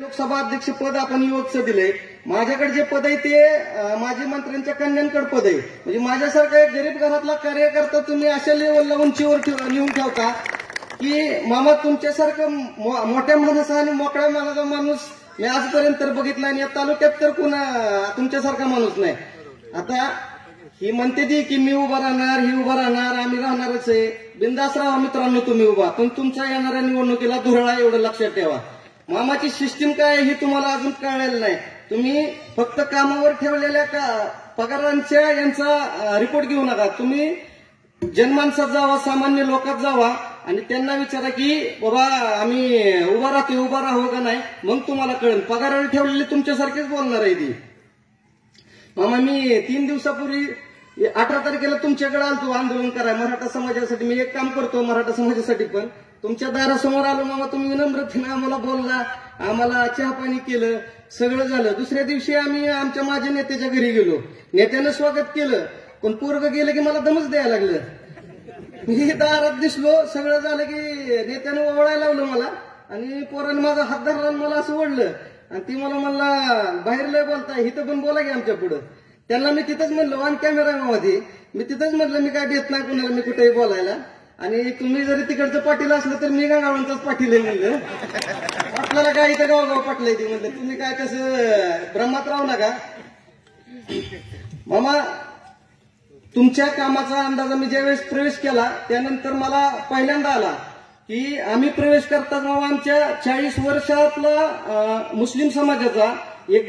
लोकसभा अध्यक्ष पद आपण युवकचं दिलंय। माझ्याकडे जे पद आहे ते माजी मंत्र्यांच्या कन्यांकडे पद आहे। म्हणजे माझ्यासारखा एक गरीब घरातला कार्यकर्ता तुम्ही अशा लेवलला उंचीवर नेऊन ठेवता की मामा तुमच्यासारखं मोठ्या माणसा आणि मोकळ्या मनाचा माणूस मी आजपर्यंत बघितला आणि या तालुक्यात तर तुमच्यासारखा माणूस नाही। आता ही म्हणते ती की मी उभा राहणार, ही उभा राहणार, आम्ही राहणारच आहे। बिंदास राहा मित्रांनो तुम्ही उभा, पण तुमच्या येणाऱ्या निवडणुकीला धुरळा एवढं लक्षात ठेवा। मामाची सिस्टीम काय ही तुम्हाला अजून कळलेलं नाही। तुम्ही फक्त कामावर ठेवलेल्या पगारांच्या यांचा रिपोर्ट घेऊ नका। तुम्ही जनमानसात जावा, सामान्य लोकात जावा आणि त्यांना विचारा की बाबा आम्ही उभा राहू का नाही, मग तुम्हाला कळेल। पगारावर ठेवलेली तुमच्यासारखेच बोलणार आहे ती। मामा मी 3 दिवसापूर्वी 18 तारखेला तुमच्याकडे आलतो आंदोलन करायला मराठा समाजासाठी। मी एक काम करतो मराठा समाजासाठी, पण तुमच्या दारासमोर आलो मामा, तुम्ही विनम्रतेने आम्हाला बोलला, आम्हाला चहा पाणी केलं, सगळं झालं। दुसऱ्या दिवशी आम्ही आमच्या माझ्या नेत्याच्या घरी गेलो, नेत्यानं स्वागत केलं, पण पोरगं गेलं की मला दमच द्यायला लागलं। मी दारात दिसलो, सगळं झालं की नेत्यानं ओवळायला लावलं मला आणि पोराने माझा हात धरला आणि मला असं ओढलं आणि ती मला म्हणला बाहेर लय बोलताय, इथं पण बोला की आमच्या पुढं। त्यांना मी तिथंच म्हणलं ऑन कॅमेरा मध्ये, मी तिथंच म्हणलं मी काय देत नाही कुणाला, मी कुठेही बोलायला। आणि तुम्ही जरी तिकडचं पाटील असलं तर मी गावांचाच पाटील आहे म्हणलं। आपल्याला काय इथं गावगाव पाटलंय ती म्हणलं, तुम्ही काय कसं भ्रमात राहू नका। मामा तुमच्या कामाचा अंदाज मी ज्यावेळेस प्रवेश केला त्यानंतर मला पहिल्यांदा आला की आम्ही प्रवेश करताच मामा आमच्या 40 वर्षातला मुस्लिम समाजाचा एक